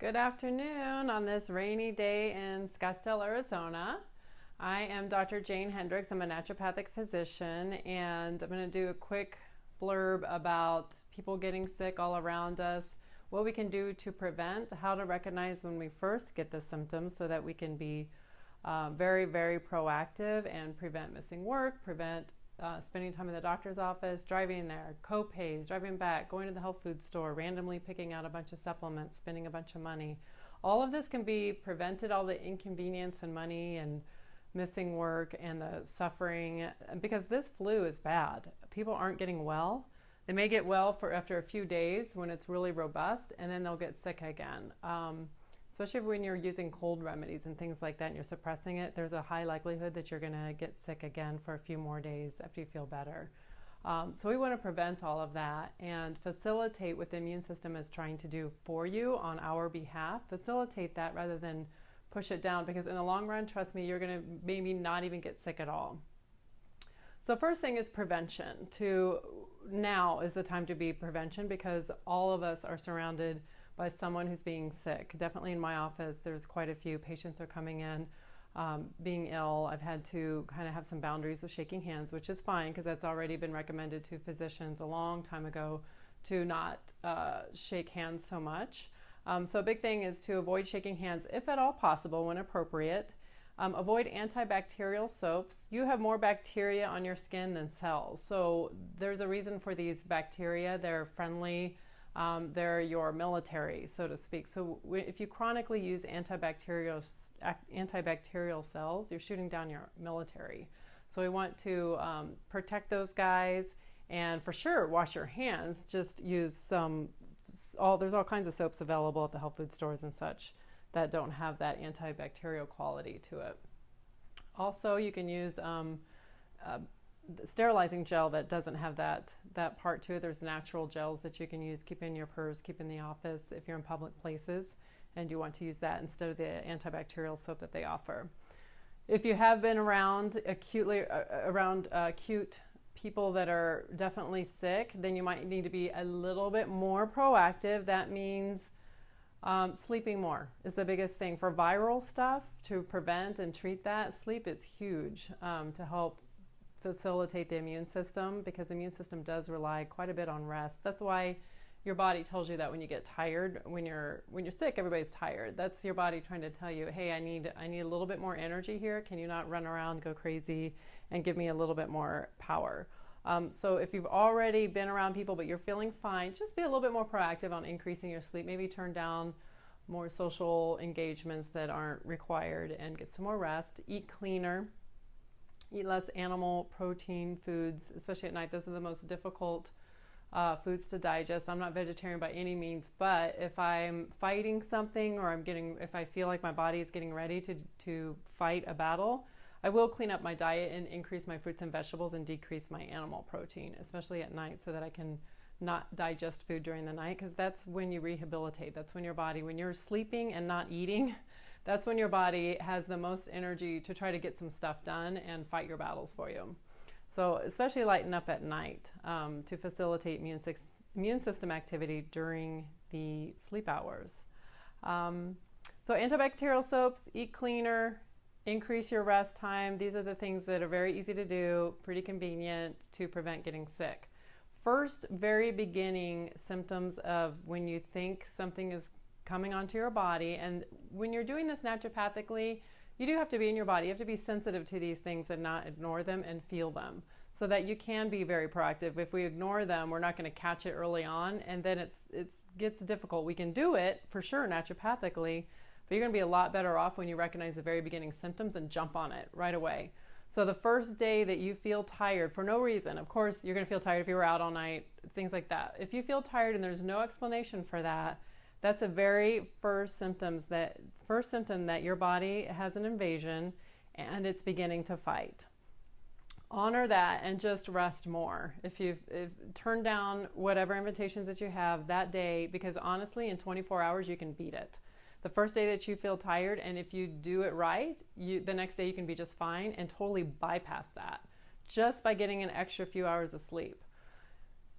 Good afternoon on this rainy day in Scottsdale, Arizona. I am Dr. Jane Hendricks. I'm a naturopathic physician, and I'm going to do a quick blurb about people getting sick all around us, what we can do to prevent, how to recognize when we first get the symptoms so that we can be very, very proactive and prevent missing work, prevent spending time in the doctor's office, driving there, co-pays, driving back, going to the health food store, randomly picking out a bunch of supplements, spending a bunch of money. All of this can be prevented, all the inconvenience and money and missing work and the suffering, because this flu is bad. People aren't getting well. They may get well for after a few days when it's really robust, and then they'll get sick again. Especially when you're using cold remedies and things like that and you're suppressing it, there's a high likelihood that you're going to get sick again for a few more days after you feel better. So we want to prevent all of that and facilitate what the immune system is trying to do for you on our behalf. Facilitate that rather than push it down, because in the long run, trust me, you're going to maybe not even get sick at all. So first thing is prevention. Now is the time to be prevention, because all of us are surrounded by someone who's being sick. Definitely in my office, there's quite a few patients are coming in being ill. I've had to kind of have some boundaries with shaking hands, which is fine because that's already been recommended to physicians a long time ago to not shake hands so much. So a big thing is to avoid shaking hands if at all possible when appropriate. Avoid antibacterial soaps. You have more bacteria on your skin than cells. So there's a reason for these bacteria. They're friendly. They're your military, so to speak. So if you chronically use antibacterial cells, you're shooting down your military. So we want to protect those guys, and for sure wash your hands. Just use there's all kinds of soaps available at the health food stores and such that don't have that antibacterial quality to it. Also, you can use sterilizing gel that doesn't have that part to it. There's natural gels that you can use, keep in your purse, keep in the office if you're in public places and you want to use that instead of the antibacterial soap that they offer. If you have been around acute people that are definitely sick, then you might need to be a little bit more proactive. That means sleeping more is the biggest thing. For viral stuff, to prevent and treat that, sleep is huge to help facilitate the immune system, because the immune system does rely quite a bit on rest. That's why your body tells you that when you get tired, when you're sick, everybody's tired. That's your body trying to tell you, hey, I need a little bit more energy here. Can you not run around, go crazy, and give me a little bit more power? So if you've already been around people but you're feeling fine, just be a little bit more proactive on increasing your sleep. Maybe turn down more social engagements that aren't required and get some more rest. Eat cleaner. Eat less animal protein foods, especially at night. Those are the most difficult foods to digest. I'm not vegetarian by any means, but if I'm fighting something or if I feel like my body is getting ready to fight a battle, I will clean up my diet and increase my fruits and vegetables and decrease my animal protein, especially at night, so that I can not digest food during the night, because that's when you rehabilitate. That's when your body, when you're sleeping and not eating, that's when your body has the most energy to try to get some stuff done and fight your battles for you. So especially lighten up at night to facilitate immune system activity during the sleep hours. So antibacterial soaps, eat cleaner, increase your rest time. These are the things that are very easy to do, pretty convenient to prevent getting sick. First, very beginning symptoms of when you think something is coming onto your body, and when you're doing this naturopathically, you do have to be in your body. You have to be sensitive to these things and not ignore them and feel them, so that you can be very proactive. If we ignore them, we're not going to catch it early on, and then it gets difficult. We can do it for sure naturopathically, but you're going to be a lot better off when you recognize the very beginning symptoms and jump on it right away. So the first day that you feel tired for no reason, of course you're going to feel tired if you were out all night, things like that. If you feel tired and there's no explanation for that, that's a very first symptom that your body has an invasion and it's beginning to fight. Honor that and just rest more. If turn down whatever invitations that you have that day, because honestly, in 24 hours you can beat it. The first day that you feel tired, and if you do it right, the next day you can be just fine and totally bypass that just by getting an extra few hours of sleep.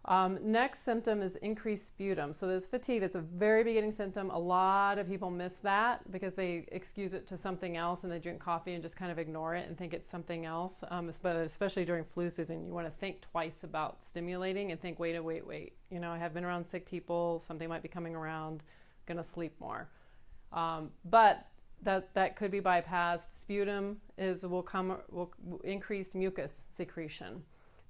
Next symptom is increased sputum. So there's fatigue. It's a very beginning symptom. A lot of people miss that because they excuse it to something else and they drink coffee and just kind of ignore it and think it's something else. But especially during flu season, you want to think twice about stimulating and think, wait. You know, I have been around sick people. Something might be coming around. Going to sleep more. But that could be bypassed. Sputum will increased mucus secretion.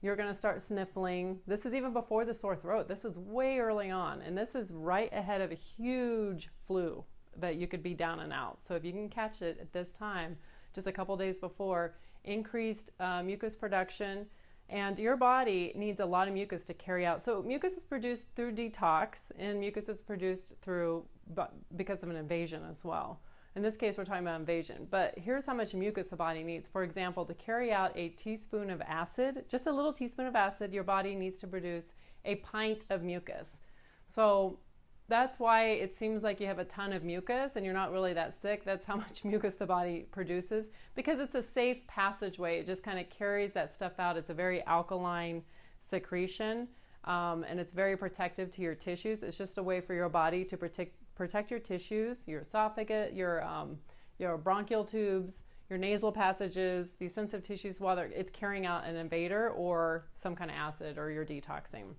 You're going to start sniffling. This is even before the sore throat. This is way early on, and this is right ahead of a huge flu that you could be down and out. So if you can catch it at this time, just a couple days before, increased mucus production, and your body needs a lot of mucus to carry out. So mucus is produced through detox, and mucus is produced because of an invasion as well. In this case, we're talking about invasion, but here's how much mucus the body needs. For example, to carry out a teaspoon of acid, just a little teaspoon of acid, your body needs to produce a pint of mucus. So that's why it seems like you have a ton of mucus and you're not really that sick. That's how much mucus the body produces, because it's a safe passageway. It just kind of carries that stuff out. It's a very alkaline secretion, and it's very protective to your tissues. It's just a way for your body to protect your tissues, your esophagus, your bronchial tubes, your nasal passages, these sensitive tissues, while it's carrying out an invader or some kind of acid, or you're detoxing.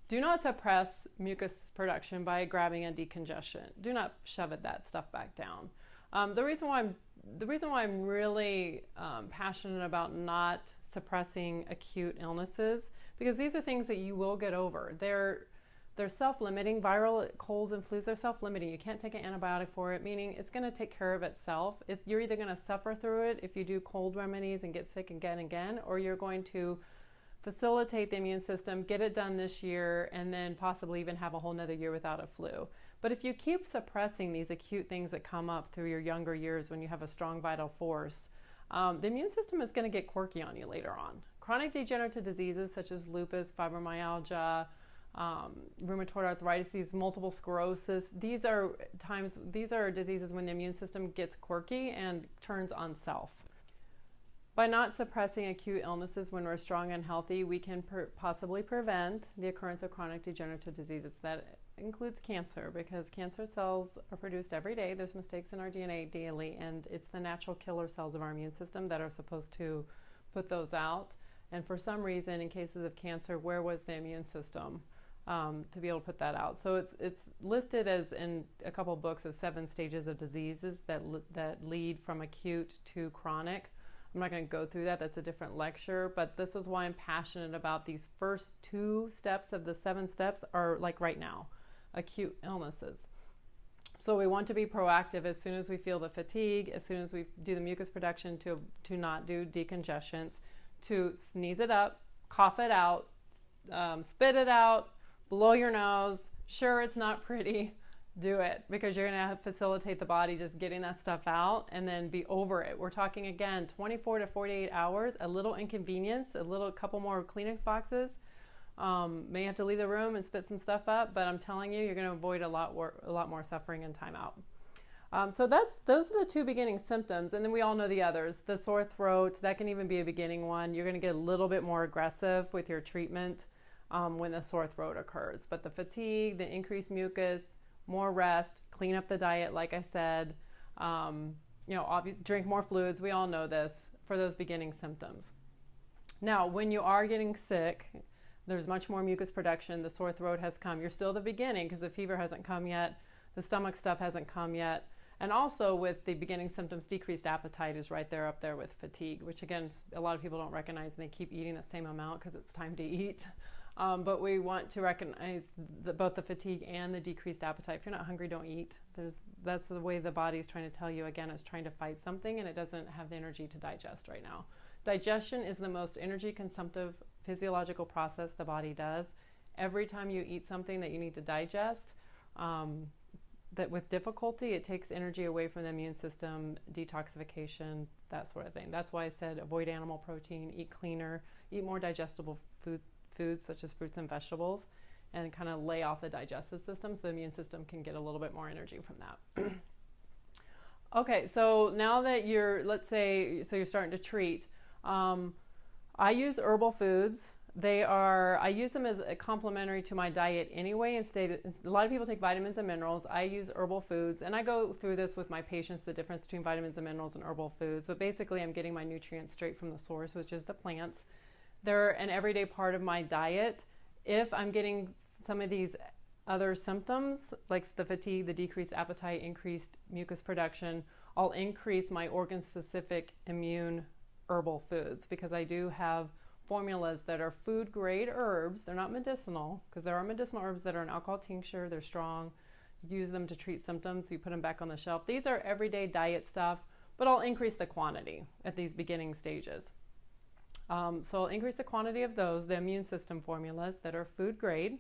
Do not suppress mucus production by grabbing a decongestant. Do not shove that stuff back down. The reason why I'm really passionate about not suppressing acute illnesses, because these are things that you will get over. They're self-limiting. Viral colds and flus are self-limiting. You can't take an antibiotic for it, meaning it's going to take care of itself. You're either going to suffer through it if you do cold remedies and get sick again and again, or you're going to facilitate the immune system, get it done this year, and then possibly even have a whole nother year without a flu. But if you keep suppressing these acute things that come up through your younger years when you have a strong vital force, the immune system is going to get quirky on you later on. Chronic degenerative diseases such as lupus, fibromyalgia, rheumatoid arthritis, these multiple sclerosis, these are diseases when the immune system gets quirky and turns on self. By not suppressing acute illnesses when we're strong and healthy, we can possibly prevent the occurrence of chronic degenerative diseases. That includes cancer, because cancer cells are produced every day. There's mistakes in our DNA daily, and it's the natural killer cells of our immune system that are supposed to put those out. And for some reason, in cases of cancer, where was the immune system to be able to put that out? So it's listed as, in a couple of books, as 7 stages of diseases that lead from acute to chronic. I'm not going to go through that. That's a different lecture. But this is why I'm passionate about these first 2 steps of the 7 steps are like right now, acute illnesses. So we want to be proactive as soon as we feel the fatigue, as soon as we do the mucus production, to not do decongestants, to sneeze it up, cough it out, spit it out, blow your nose. Sure, it's not pretty. Do it, because you're going to facilitate the body just getting that stuff out and then be over it. We're talking, again, 24 to 48 hours, a little inconvenience, couple more Kleenex boxes. May have to leave the room and spit some stuff up, but I'm telling you, you're going to avoid a lot more suffering and time out. So those are the 2 beginning symptoms, and then we all know the others. The sore throat, that can even be a beginning one. You're going to get a little bit more aggressive with your treatment when the sore throat occurs. But the fatigue, the increased mucus, more rest, clean up the diet, like I said, drink more fluids. We all know this for those beginning symptoms. Now, when you are getting sick, there's much more mucus production. The sore throat has come. You're still at the beginning because the fever hasn't come yet. The stomach stuff hasn't come yet. And also with the beginning symptoms, decreased appetite is right there up there with fatigue, which again, a lot of people don't recognize, and they keep eating the same amount because it's time to eat. But we want to recognize both the fatigue and the decreased appetite. If you're not hungry, don't eat. That's the way the body is trying to tell you, again, it's trying to fight something, and it doesn't have the energy to digest right now. Digestion is the most energy consumptive physiological process the body does. Every time you eat something that you need to digest, that with difficulty, it takes energy away from the immune system, detoxification, that sort of thing. That's why I said avoid animal protein, eat cleaner, eat more digestible foods such as fruits and vegetables, and kind of lay off the digestive system so the immune system can get a little bit more energy from that. Okay, so now that you're, let's say, so you're starting to treat, I use herbal foods I use them as a complementary to my diet anyway. Instead, a lot of people take vitamins and minerals. I use herbal foods, and I go through this with my patients, the difference between vitamins and minerals and herbal foods. But basically, I'm getting my nutrients straight from the source, which is the plants. They're an everyday part of my diet. If I'm getting some of these other symptoms, like the fatigue, the decreased appetite, increased mucus production, I'll increase my organ-specific immune herbal foods, because I do have formulas that are food grade herbs. They're not medicinal, because there are medicinal herbs that are an alcohol tincture. They're strong. You use them to treat symptoms. You put them back on the shelf. These are everyday diet stuff, but I'll increase the quantity at these beginning stages. So I'll increase the quantity of those, the immune system formulas that are food grade.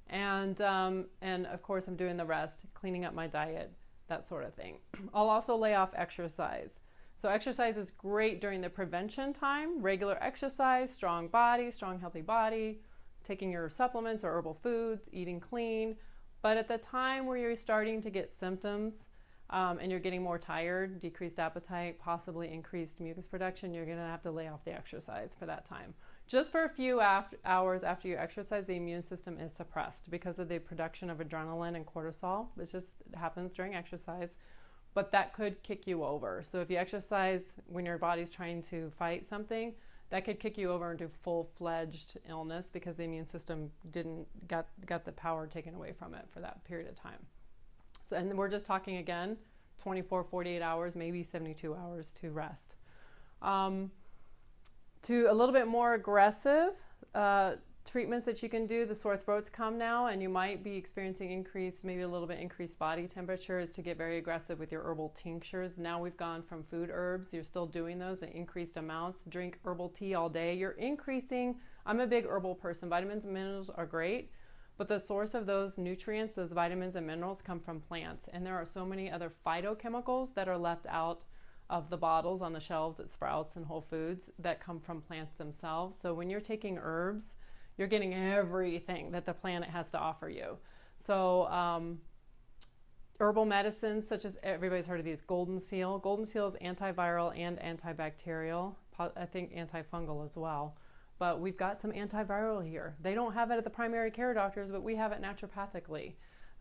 And of course, I'm doing the rest, cleaning up my diet, that sort of thing. I'll also lay off exercise. So exercise is great during the prevention time, regular exercise, strong body, strong healthy body, taking your supplements or herbal foods, eating clean. But at the time where you're starting to get symptoms and you're getting more tired, decreased appetite, possibly increased mucus production, you're gonna have to lay off the exercise for that time. Just for a few hours after you exercise, the immune system is suppressed because of the production of adrenaline and cortisol. It just happens during exercise. But that could kick you over. So if you exercise when your body's trying to fight something, that could kick you over into full-fledged illness because the immune system got the power taken away from it for that period of time. So, and we're just talking again, 24, 48 hours, maybe 72 hours to rest. To a little bit more aggressive treatments that you can do, the sore throats come now, and you might be experiencing maybe a little bit increased body temperature, is to get very aggressive with your herbal tinctures. Now we've gone from food herbs, you're still doing those in increased amounts. Drink herbal tea all day. You're increasing, I'm a big herbal person. Vitamins and minerals are great, but the source of those nutrients, those vitamins and minerals, come from plants. And there are so many other phytochemicals that are left out of the bottles on the shelves at Sprouts and Whole Foods that come from plants themselves. So when you're taking herbs, you're getting everything that the planet has to offer you. So herbal medicines, such as, everybody's heard of these, Golden Seal. Golden Seal is antiviral and antibacterial, I think antifungal as well. But we've got some antiviral here. They don't have it at the primary care doctors, but we have it naturopathically.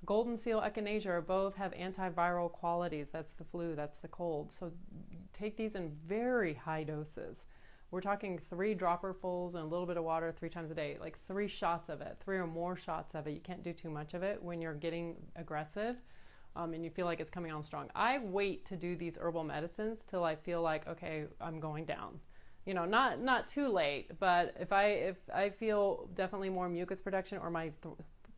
Golden Seal, Echinacea both have antiviral qualities. That's the flu, that's the cold. So take these in very high doses. We're talking 3 dropperfuls and a little bit of water 3 times a day, like 3 shots of it, 3 or more shots of it. You can't do too much of it when you're getting aggressive and you feel like it's coming on strong. I wait to do these herbal medicines till I feel like, okay, I'm going down. You know, not too late, but if I feel definitely more mucus production or my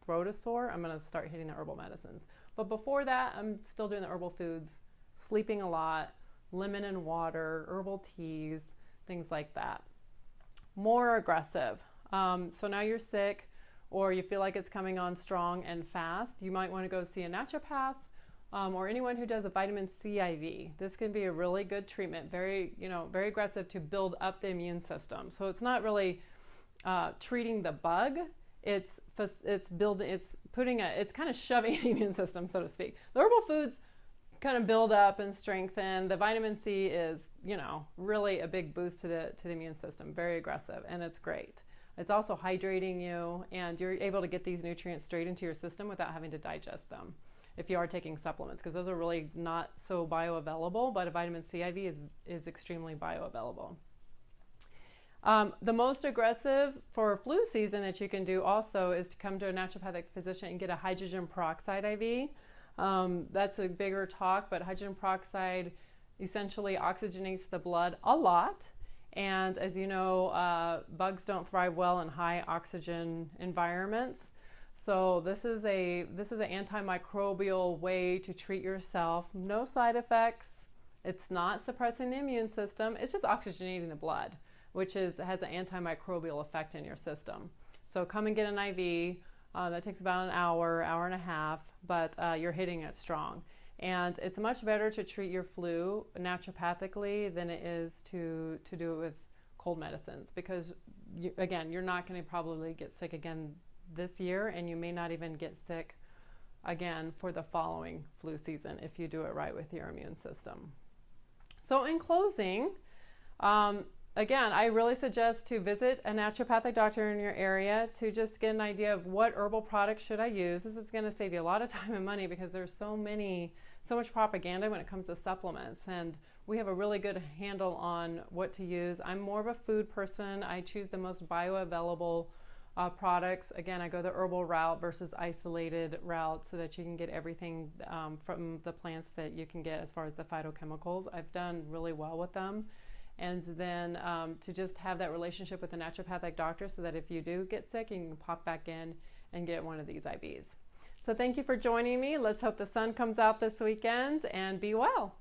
throat is sore, I'm going to start hitting the herbal medicines. But before that, I'm still doing the herbal foods, sleeping a lot, lemon and water, herbal teas, things like that. More aggressive. So now you're sick or you feel like it's coming on strong and fast. You might want to go see a naturopath or anyone who does a vitamin C IV. This can be a really good treatment, very aggressive to build up the immune system. So it's not really treating the bug. It's kind of shoving the immune system, so to speak. The herbal foods kind of build up and strengthen. The vitamin C is, really a big boost to the immune system, very aggressive, and it's great. It's also hydrating you, and you're able to get these nutrients straight into your system without having to digest them if you are taking supplements, because those are really not so bioavailable, but a vitamin C IV is extremely bioavailable. The most aggressive for flu season that you can do also is to come to a naturopathic physician and get a hydrogen peroxide IV. That's a bigger talk, but hydrogen peroxide essentially oxygenates the blood a lot. And as you know, bugs don't thrive well in high oxygen environments. So this is an antimicrobial way to treat yourself. No side effects. It's not suppressing the immune system. It's just oxygenating the blood, which has an antimicrobial effect in your system. So come and get an IV. That takes about an hour and a half, but you're hitting it strong. And it's much better to treat your flu naturopathically than it is to do it with cold medicines, because you're not going to probably get sick again this year, and you may not even get sick again for the following flu season if you do it right with your immune system. So in closing, again, I really suggest to visit a naturopathic doctor in your area to just get an idea of what herbal products should I use. This is going to save you a lot of time and money because there's so much propaganda when it comes to supplements, and we have a really good handle on what to use. I'm more of a food person. I choose the most bioavailable products. Again, I go the herbal route versus isolated route so that you can get everything from the plants that you can get as far as the phytochemicals. I've done really well with them. And then to just have that relationship with a naturopathic doctor so that if you do get sick, you can pop back in and get one of these IVs. So thank you for joining me. Let's hope the sun comes out this weekend, and be well.